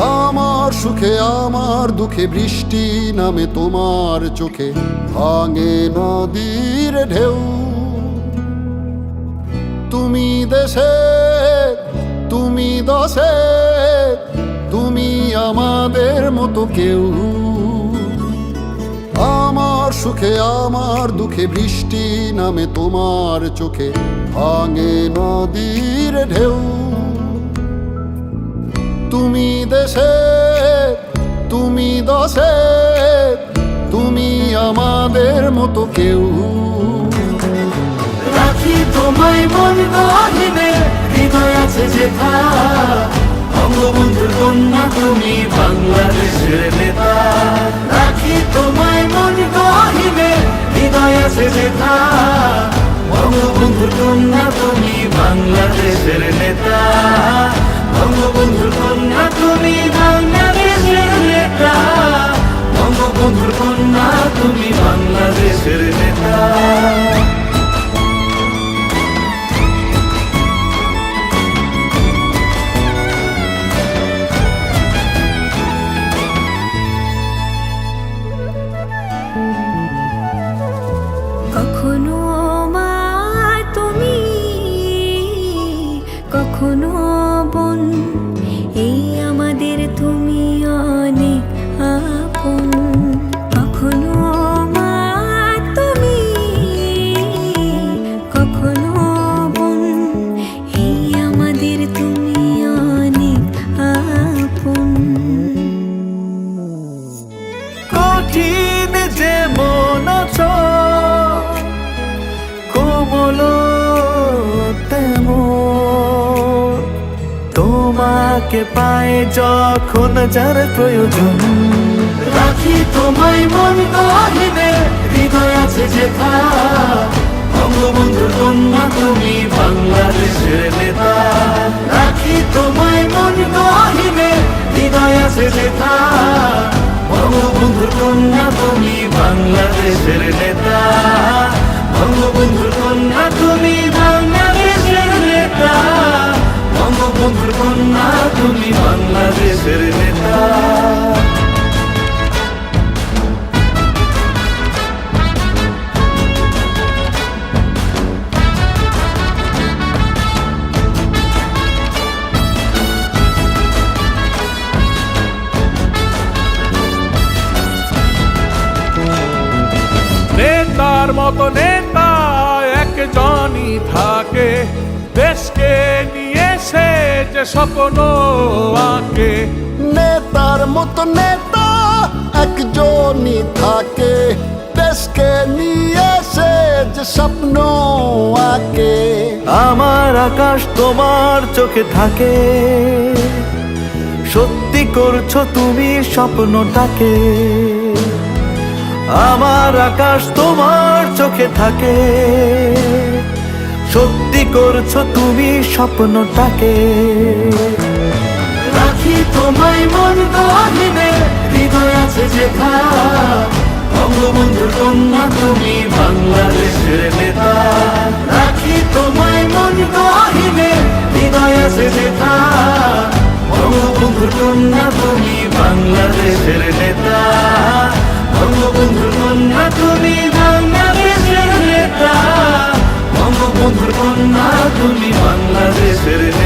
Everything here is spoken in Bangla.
আমার সুখে আমার দুঃখে বৃষ্টি নামে তোমার চোখে, ভাঙে নদীর ঢেউ। তুমি দেশে তুমি দশে, তুমি আমাদের মতো কেউ। আমার সুখে আমার দুঃখে বৃষ্টি নামে তোমার চোখে, ভাঙে নদীর ঢেউ। তুমি দেশে তুমি দশে, তুমি আমাদের মতো কেউ। রাখি তোমায় মন গহীনে, হৃদয় আছে যেথা। বঙ্গবন্ধুর কন্যা তুমি বাংলাদেশের নেতা। রাখি তোমায় মন গহীনে, হৃদয় আছে যেথা। বঙ্গবন্ধুর কন্যা তুমি বাংলাদেশের নেতা। বঙ্গবন্ধুর কন্যা তুমি বাংলাদেশের নেতা। বঙ্গবন্ধুর কন্যা তুমি বাংলাদেশের নেতা। কখনো মা তুমি, কখনো বোন, এই আমাদের তুমি অনেক আপন। কখনো মা তুমি, কখনো বোন, এই আমাদের তুমি অনেক আপন। কঠিন যে মন আছো, কোমল তেমন। তোমাকে পায় যখন যার প্রয়োজন। রাখি তোমায় মন গহীনে, হৃদয় আছে যেথা। বঙ্গবন্ধুর কন্যা তুমি বাংলাদেশের নেতা। রাখি তোমায় মন গহীনে, হৃদয় আছে যেথা। বঙ্গবন্ধুর কন্যা তুমি বাংলাদেশের নেতা। বঙ্গবন্ধুর কন্যা তুমি বাংলাদেশের নেতা। বঙ্গবন্ধুর কন্যা তুমি বাংলাদেশের নেতা। নেতার মতো নেতা একজনই থাকে, দেশকে নিয়ে সে যে স্বপ্ন আঁকে। নেতার মতো নেতা একজনই থাকে, দেশকে নিয়ে সে যে স্বপ্ন আঁকে। আমার আকাশ তোমার চোখে থাকে, সত্যি করছো তুমি স্বপ্নটাকে। আমার আকাশ তোমার চোখে থাকে, সত্যি করছো তুমি স্বপ্নটাকে। রাখি তোমায় মন গহীনে, হৃদয় আছে যেথা। বঙ্গবন্ধুর কন্যা তুমি বাংলাদেশের নেতা। রাখি তোমায় মন গহীনে, হৃদয় আছে যেথা। বঙ্গবন্ধুর কন্যা তুমি বাংলাদেশের নেতা। বঙ্গবন্ধুর কন্যা তুমি বাংলাদেশের নেতা। বঙ্গবন্ধুর কন্যা তুমি বাংলাদেশের নেতা।